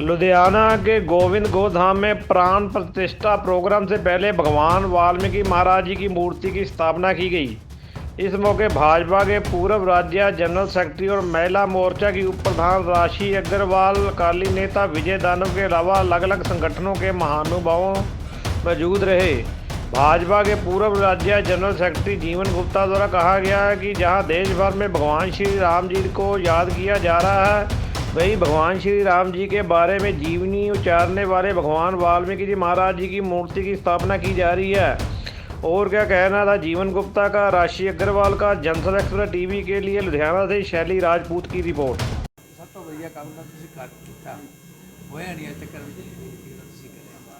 लुधियाना के गोविंद गोधाम में प्राण प्रतिष्ठा प्रोग्राम से पहले भगवान वाल्मीकि महाराज जी की मूर्ति की स्थापना की गई। इस मौके भाजपा के पूर्व राज्य जनरल सेक्रेटरी और महिला मोर्चा की उप प्रधान राशि अग्रवाल, अकाली नेता विजय दानव के अलावा अलग अलग संगठनों के महानुभावों मौजूद रहे। भाजपा के पूर्व राज्य जनरल सेक्रेटरी जीवन गुप्ता द्वारा कहा गया है कि जहां देश भर में भगवान श्री राम जी को याद किया जा रहा है, वहीं भगवान श्री राम जी के बारे में जीवनी उच्चारने वाले भगवान वाल्मीकि जी महाराज जी की मूर्ति की स्थापना की जा रही है। और क्या कहना था जीवन गुप्ता का, राशि अग्रवाल का। जनसब एक्सप्रेस टीवी के लिए लुधियाना से शैली राजपूत की रिपोर्ट।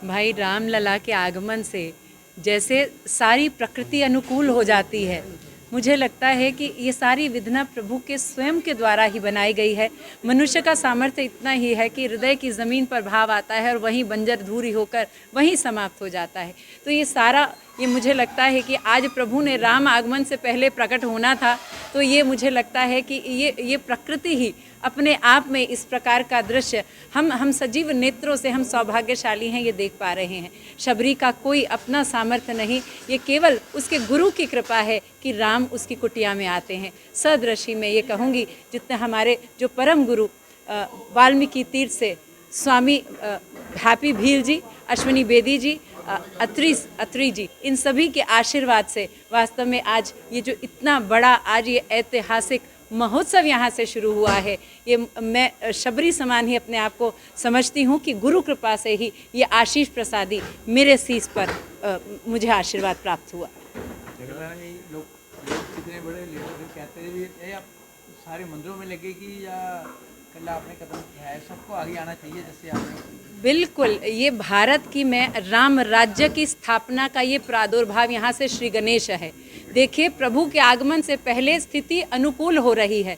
भाई राम लला के आगमन से जैसे सारी प्रकृति अनुकूल हो जाती है, मुझे लगता है कि ये सारी विधना प्रभु के स्वयं के द्वारा ही बनाई गई है। मनुष्य का सामर्थ्य इतना ही है कि हृदय की ज़मीन पर भाव आता है और वहीं बंजर धूरी होकर वहीं समाप्त हो जाता है। तो ये सारा मुझे लगता है कि आज प्रभु ने राम आगमन से पहले प्रकट होना था, तो ये मुझे लगता है कि ये प्रकृति ही अपने आप में इस प्रकार का दृश्य हम सजीव नेत्रों से हम सौभाग्यशाली हैं, ये देख पा रहे हैं। शबरी का कोई अपना सामर्थ्य नहीं, ये केवल उसके गुरु की कृपा है कि राम उसकी कुटिया में आते हैं। सदृशी मैं ये कहूँगी, जितने हमारे जो परम गुरु वाल्मीकि तीर्थ से स्वामी हैप्पी भील जी, अश्विनी बेदी जी, अत्री जी, इन सभी के आशीर्वाद से वास्तव में आज ये जो इतना बड़ा आज ये ऐतिहासिक महोत्सव यहाँ से शुरू हुआ है, ये मैं शबरी समान ही अपने आप को समझती हूँ कि गुरु कृपा से ही ये आशीष प्रसादी मेरे शीश पर मुझे आशीर्वाद प्राप्त हुआ। लोग कितने बड़े लीडर कहते हैं भी आप सारे मंदिरों में लगेगी या कल आपने कदम किया है, सबको आगे आना चाहिए जैसे आपने। बिल्कुल, ये भारत की मैं राम राज्य की स्थापना का ये प्रादुर्भाव यहाँ से श्री गणेश है। देखिए, प्रभु के आगमन से पहले स्थिति अनुकूल हो रही है।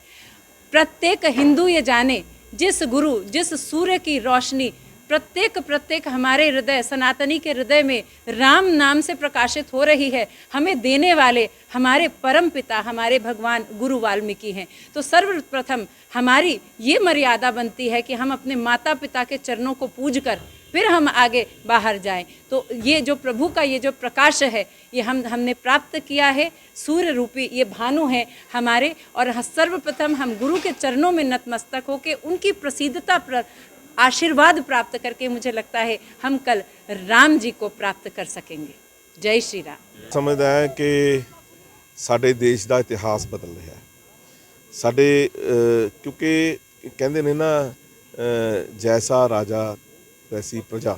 प्रत्येक हिंदू ये जाने, जिस गुरु जिस सूर्य की रोशनी प्रत्येक हमारे हृदय सनातनी के हृदय में राम नाम से प्रकाशित हो रही है, हमें देने वाले हमारे परम पिता हमारे भगवान गुरु वाल्मीकि हैं। तो सर्वप्रथम हमारी ये मर्यादा बनती है कि हम अपने माता पिता के चरणों को पूजकर फिर हम आगे बाहर जाएं। तो ये जो प्रभु का ये जो प्रकाश है, ये हमने प्राप्त किया है। सूर्य रूपी ये भानु है हमारे, और सर्वप्रथम हम गुरु के चरणों में नतमस्तक होकर उनकी प्रसिद्धता पर आशीर्वाद प्राप्त करके मुझे लगता है हम कल राम जी को प्राप्त कर सकेंगे। जय श्री राम। समझदा है कि साडे देश का इतिहास बदल रहा है। साडे क्योंकि कहते ने ना, जैसा राजा वैसी प्रजा,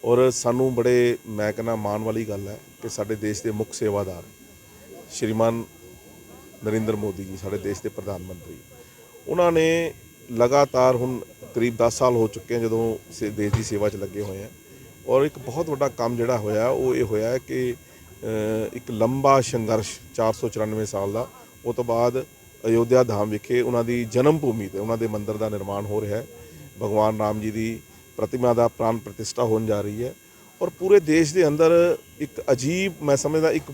और सानू बड़े मैं कहना माण वाली गल है कि साडे देश के मुख्य सेवादार श्रीमान नरेंद्र मोदी जी, साडे देश के प्रधानमंत्री, उन्होंने लगातार हुण करीब 10 साल हो चुके हैं जो देश की सेवा च लगे हुए हैं। और एक बहुत बड़ा काम जोड़ा होया वो ये होया है कि एक लंबा संघर्ष 494 साल का, उस तो बाद अयोध्या धाम विखे उन्होंने जन्म भूमि पर उन्होंने मंदिर का निर्माण हो रहा है। भगवान राम जी की प्रतिमा का प्राण प्रतिष्ठा होने जा रही है, और पूरे देश के अंदर एक अजीब मैं समझदा एक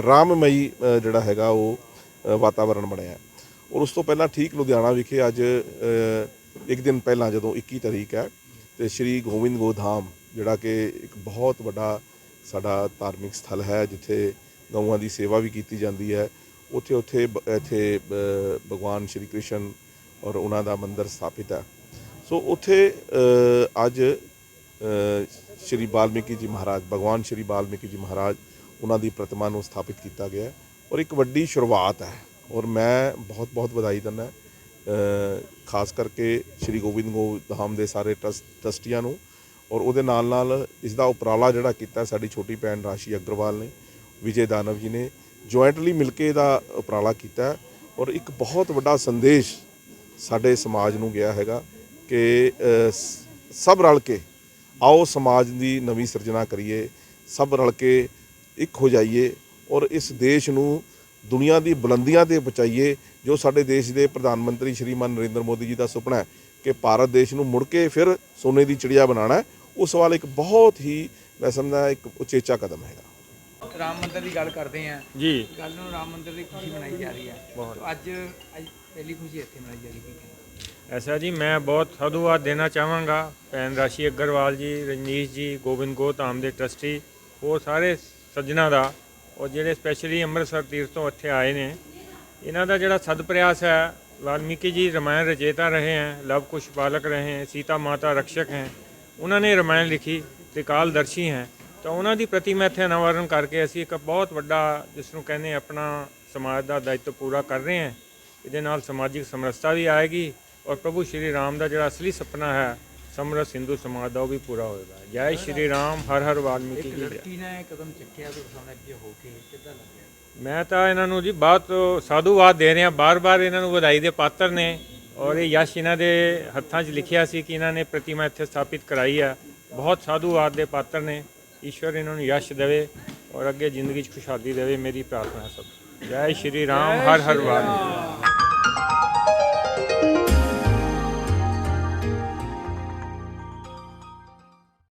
राममयी जोड़ा है वो वातावरण बनया। और उस तो पहला ठीक लुधियाना विखे अज एक दिन पहला जो 21 तारीख है, तो श्री गोविंद गोधाम जोड़ा कि एक बहुत बड़ा साडा धार्मिक स्थल है, जिथे गऊआं की सेवा भी की जाती है। उत्थे उत्थे इत्थे भगवान श्री कृष्ण और उन्होंने मंदिर स्थापित है। सो उत्थे अज श्री वाल्मीकि जी महाराज, भगवान श्री वाल्मीकि जी महाराज उन्होंने प्रतिमा को स्थापित किया गया, और एक वड्डी शुरुआत है। और मैं बहुत बहुत बधाई दिना खास करके श्री गोविंद गोधाम के सारे ट्रस्टियां नूं, और उहदे नाल नाल इसका उपराला जिहड़ा कीता साडी छोटी भैन राशि अग्रवाल ने, विजय दानव जी ने जॉइंटली मिलके इहदा उपराला कीता। और एक बहुत बड़ा संदेश साडे समाज नूं गया हैगा कि सब रल के आओ समाज की नवीं सिरजना करिए, सब रल के एक हो जाइए और इस देश नूं दुनिया की बुलंदियां ते पहुँचाइए। जो साडे देश के प्रधानमंत्री श्रीमान नरेंद्र मोदी जी का सुपना है कि भारत देश नूं मुड़ के फिर सोने की चिड़िया बनाना है, उस वाल एक बहुत ही मैं समझदा एक उचेचा कदम है। राम मंदिर की गल करते हैं जी, कल राम मंदिर की खुशी मनाई जा रही है, तो अज पहली खुशी इत्थे मनाई जा रही है। ऐसा जी मैं बहुत साधुवाद देना चाहांगा भैन राशि अग्रवाल जी, रजनीश जी, गोबिंद गो धाम ਦੇ ਟਰਸਟੀ, ਉਹ ਸਾਰੇ ਸੱਜਣਾ ਦਾ ਔਰ ਜਿਹੜੇ ਸਪੈਸ਼ਲੀ ਅੰਮ੍ਰਿਤਸਰ ਤੀਰਥ ਤੋਂ ਇੱਥੇ ਆਏ ਨੇ, ਇਹਨਾਂ ਦਾ ਜਿਹੜਾ ਸਦ ਪ੍ਰयास है। वाल्मीकि जी रामायण रचेता रहे हैं, लव कुश पालक रहे हैं, सीता माता रक्षक हैं, उन्होंने रामायण लिखी, त्रिकालदर्शी हैं। तो उन्हों की प्रतिमा इत्थे अनावरण करके असी एक बहुत वड्डा जिसनों कहने अपना समाज का दायित्व पूरा कर रहे हैं। ये नाल समाजिक समरसता भी आएगी और प्रभु श्री राम का जो असली सपना है समरस हिंदू समाज का, वो भी पूरा होगा। जय श्री राम, हर हर वाल्मीकि एक की जय। लड़की ने कदम चुक्या तो सामने अगे होके कितना लग गया? मैं तो इन्हों जी बहुत साधुवाद दे रहा, बार बार इन्हों ਵਧਾਈ ਦੇ ਪਾਤਰ ने। और ये यश इन्हों के हत्थों 'ਚ लिखिया सी कि इन्होंने प्रतिमा इत्थे स्थापित कराई है। बहुत साधुवाद के पात्र ने। ईश्वर इन्होंने यश देवे और अगे जिंदगी 'ਚ खुशहाली देवे, मेरी प्रार्थना है सब। जय श्री राम, हर हर वाल्मीकि।